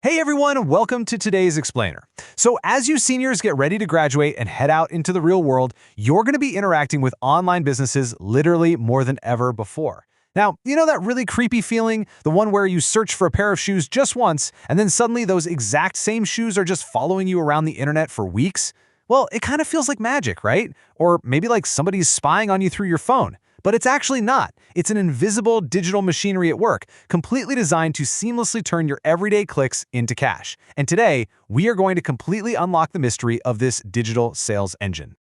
Hey everyone, welcome to today's Explainer. So as you seniors get ready to graduate and head out into the real world, you're going to be interacting with online businesses literally more than ever before. Now, you know that really creepy feeling? The one where you search for a pair of shoes just once, and then suddenly those exact same shoes are just following you around the internet for weeks? Well, it kind of feels like magic, right? Or maybe like somebody's spying on you through your phone. But it's actually not. It's an invisible digital machinery at work, completely designed to seamlessly turn your everyday clicks into cash. And today, we are going to completely unlock the mystery of this digital sales engine.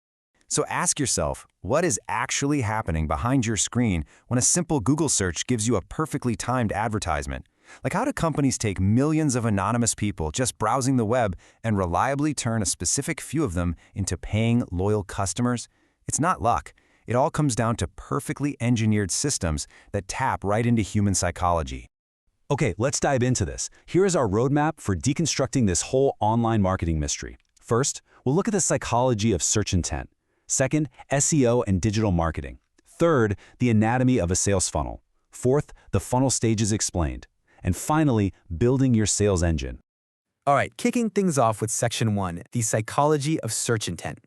So ask yourself, what is actually happening behind your screen when a simple Google search gives you a perfectly timed advertisement? Like, how do companies take millions of anonymous people just browsing the web and reliably turn a specific few of them into paying, loyal customers? It's not luck. It all comes down to perfectly engineered systems that tap right into human psychology. Okay, let's dive into this. Here is our roadmap for deconstructing this whole online marketing mystery. First, we'll look at the psychology of search intent. Second, SEO and digital marketing. Third, the anatomy of a sales funnel. Fourth, the funnel stages explained. And finally, building your sales engine. All right, kicking things off with Section 1, the psychology of search intent.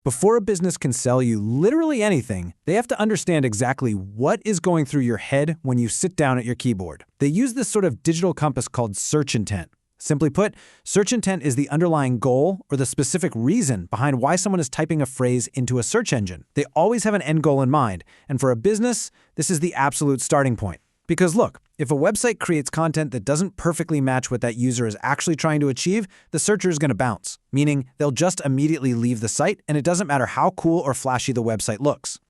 Before a business can sell you literally anything, they have to understand exactly what is going through your head when you sit down at your keyboard. They use this sort of digital compass called search intent. Simply put, search intent is the underlying goal or the specific reason behind why someone is typing a phrase into a search engine. They always have an end goal in mind, and for a business, this is the absolute starting point. Because look, if a website creates content that doesn't perfectly match what that user is actually trying to achieve, the searcher is going to bounce, meaning they'll just immediately leave the site, and it doesn't matter how cool or flashy the website looks.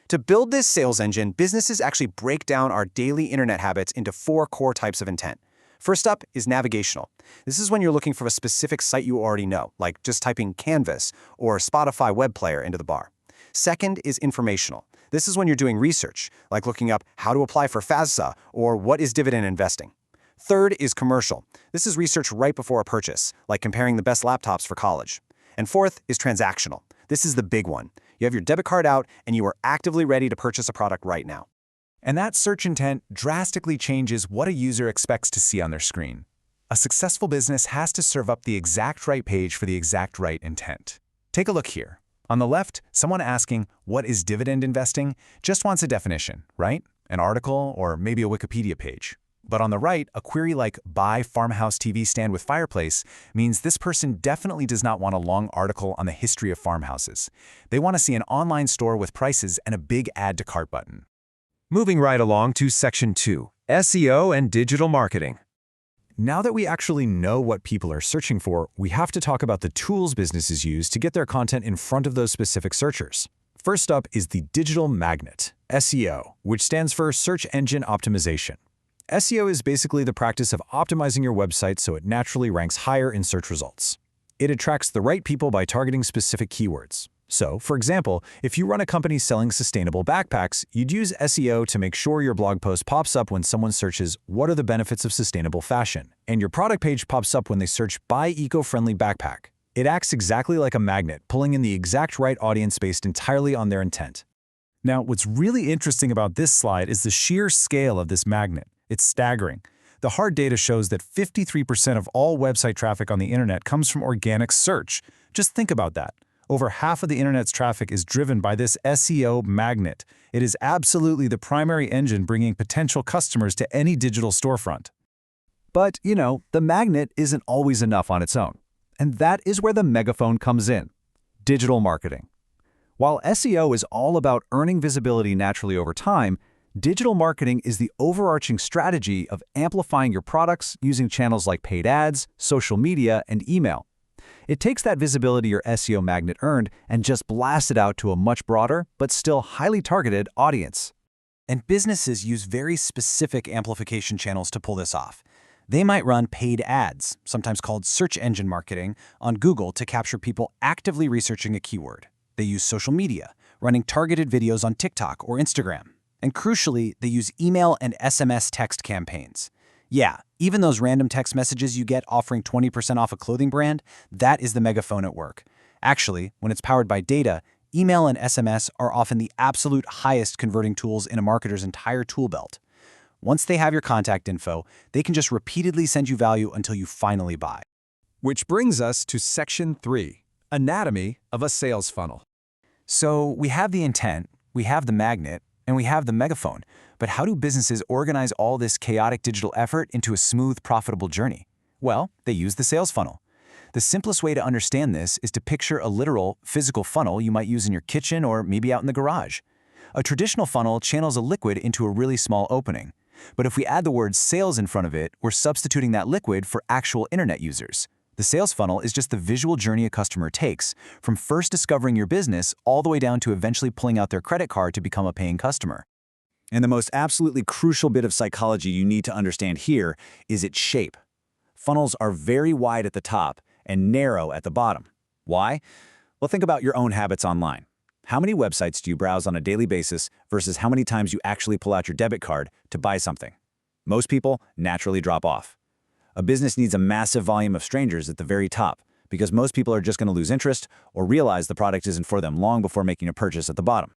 To build this sales engine, businesses actually break down our daily internet habits into 4 core types of intent. First up is navigational. This is when you're looking for a specific site you already know, like just typing Canvas or Spotify web player into the bar. Second is informational. This is when you're doing research, like looking up how to apply for FAFSA or what is dividend investing. Third is commercial. This is research right before a purchase, like comparing the best laptops for college. And fourth is transactional. This is the big one. You have your debit card out and you are actively ready to purchase a product right now. And that search intent drastically changes what a user expects to see on their screen. A successful business has to serve up the exact right page for the exact right intent. Take a look here. On the left, someone asking, what is dividend investing, just wants a definition, right? An article or maybe a Wikipedia page. But on the right, a query like buy farmhouse TV stand with fireplace means this person definitely does not want a long article on the history of farmhouses. They want to see an online store with prices and a big add to cart button. Moving right along to Section 2, SEO and digital marketing. Now that we actually know what people are searching for, we have to talk about the tools businesses use to get their content in front of those specific searchers. First up is the digital magnet, SEO, which stands for Search Engine Optimization. SEO is basically the practice of optimizing your website so it naturally ranks higher in search results. It attracts the right people by targeting specific keywords. So, for example, if you run a company selling sustainable backpacks, you'd use SEO to make sure your blog post pops up when someone searches, what are the benefits of sustainable fashion? And your product page pops up when they search, buy eco-friendly backpack. It acts exactly like a magnet, pulling in the exact right audience based entirely on their intent. Now, what's really interesting about this slide is the sheer scale of this magnet. It's staggering. The hard data shows that 53% of all website traffic on the internet comes from organic search. Just think about that. Over half of the internet's traffic is driven by this SEO magnet. It is absolutely the primary engine bringing potential customers to any digital storefront. But, the magnet isn't always enough on its own. And that is where the megaphone comes in: digital marketing. While SEO is all about earning visibility naturally over time, digital marketing is the overarching strategy of amplifying your products using channels like paid ads, social media, and email. It takes that visibility your SEO magnet earned and just blasts it out to a much broader, but still highly targeted audience. And businesses use very specific amplification channels to pull this off. They might run paid ads, sometimes called search engine marketing, on Google to capture people actively researching a keyword. They use social media, running targeted videos on TikTok or Instagram. And crucially, they use email and SMS text campaigns. Yeah, even those random text messages you get offering 20% off a clothing brand, that is the megaphone at work. Actually, when it's powered by data, email and SMS are often the absolute highest converting tools in a marketer's entire tool belt. Once they have your contact info, they can just repeatedly send you value until you finally buy. Which brings us to Section 3, Anatomy of a Sales Funnel. So we have the intent, we have the magnet, and we have the megaphone. But how do businesses organize all this chaotic digital effort into a smooth, profitable journey? Well, they use the sales funnel. The simplest way to understand this is to picture a literal, physical funnel you might use in your kitchen or maybe out in the garage. A traditional funnel channels a liquid into a really small opening. But if we add the word sales in front of it, we're substituting that liquid for actual internet users. The sales funnel is just the visual journey a customer takes, from first discovering your business all the way down to eventually pulling out their credit card to become a paying customer. And the most absolutely crucial bit of psychology you need to understand here is its shape. Funnels are very wide at the top and narrow at the bottom. Why? Well, think about your own habits online. How many websites do you browse on a daily basis versus how many times you actually pull out your debit card to buy something? Most people naturally drop off. A business needs a massive volume of strangers at the very top because most people are just going to lose interest or realize the product isn't for them long before making a purchase at the bottom.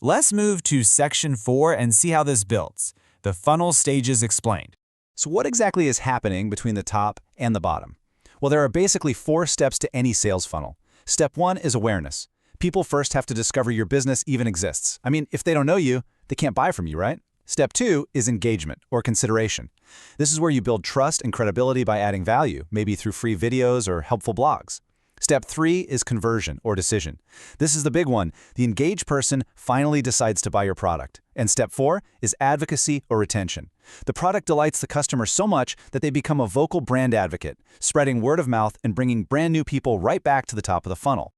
Let's move to Section 4 and see how this builds. The funnel stages explained. So what exactly is happening between the top and the bottom? Well, there are basically 4 steps to any sales funnel. Step 1 is awareness. People first have to discover your business even exists. I mean, if they don't know you, they can't buy from you, right? Step 2 is engagement or consideration. This is where you build trust and credibility by adding value, maybe through free videos or helpful blogs. Step 3 is conversion or decision. This is the big one. The engaged person finally decides to buy your product. And step 4 is advocacy or retention. The product delights the customer so much that they become a vocal brand advocate, spreading word of mouth and bringing brand new people right back to the top of the funnel.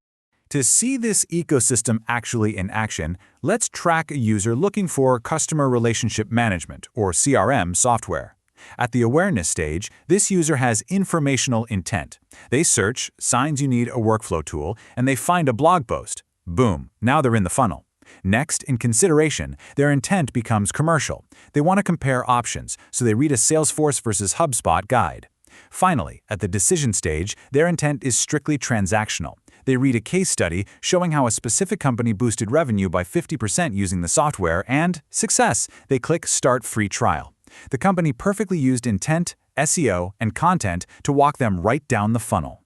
To see this ecosystem actually in action, let's track a user looking for customer relationship management, or CRM, software. At the awareness stage, this user has informational intent. They search signs you need a workflow tool, and they find a blog post. Boom, now they're in the funnel. Next, in consideration, their intent becomes commercial. They want to compare options, so they read a Salesforce versus HubSpot guide. Finally, at the decision stage, their intent is strictly transactional. They read a case study showing how a specific company boosted revenue by 50% using the software, and success! They click Start Free Trial. The company perfectly used intent, SEO, and content to walk them right down the funnel.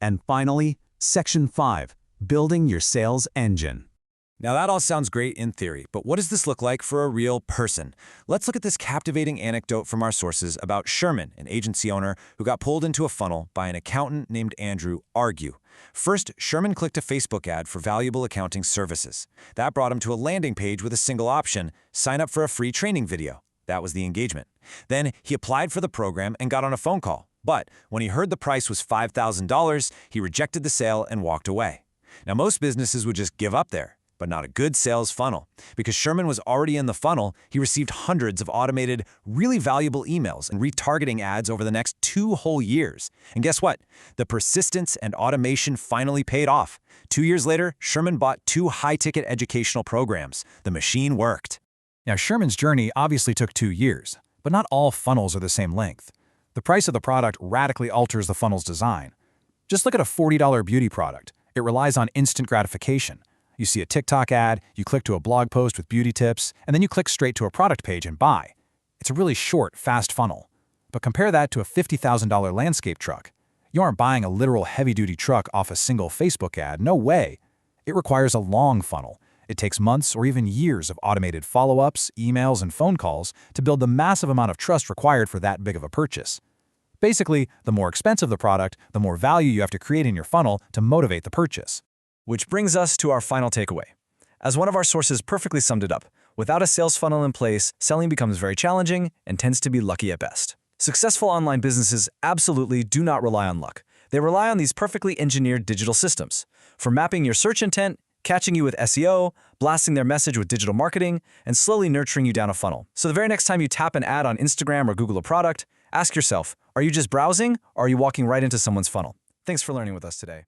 And finally, Section 5, building your sales engine. Now that all sounds great in theory, but what does this look like for a real person? Let's look at this captivating anecdote from our sources about Sherman, an agency owner who got pulled into a funnel by an accountant named Andrew Argue. First, Sherman clicked a Facebook ad for valuable accounting services. That brought him to a landing page with a single option: sign up for a free training video. That was the engagement. Then he applied for the program and got on a phone call. But when he heard the price was $5,000, he rejected the sale and walked away. Now, most businesses would just give up there, but not a good sales funnel. Because Sherman was already in the funnel, he received hundreds of automated, really valuable emails and retargeting ads over the next 2 whole years. And guess what? The persistence and automation finally paid off. 2 years later, Sherman bought 2 high-ticket educational programs. The machine worked. Now, Sherman's journey obviously took 2 years, but not all funnels are the same length. The price of the product radically alters the funnel's design. Just look at a $40 beauty product. It relies on instant gratification. You see a TikTok ad, you click to a blog post with beauty tips, and then you click straight to a product page and buy. It's a really short, fast funnel. But compare that to a $50,000 landscape truck. You aren't buying a literal heavy-duty truck off a single Facebook ad, no way. It requires a long funnel. It takes months or even years of automated follow-ups, emails, and phone calls to build the massive amount of trust required for that big of a purchase. Basically, the more expensive the product, the more value you have to create in your funnel to motivate the purchase. Which brings us to our final takeaway. As one of our sources perfectly summed it up, without a sales funnel in place, selling becomes very challenging and tends to be lucky at best. Successful online businesses absolutely do not rely on luck. They rely on these perfectly engineered digital systems. For mapping your search intent, catching you with SEO, blasting their message with digital marketing, and slowly nurturing you down a funnel. So the very next time you tap an ad on Instagram or Google a product, ask yourself, are you just browsing or are you walking right into someone's funnel? Thanks for learning with us today.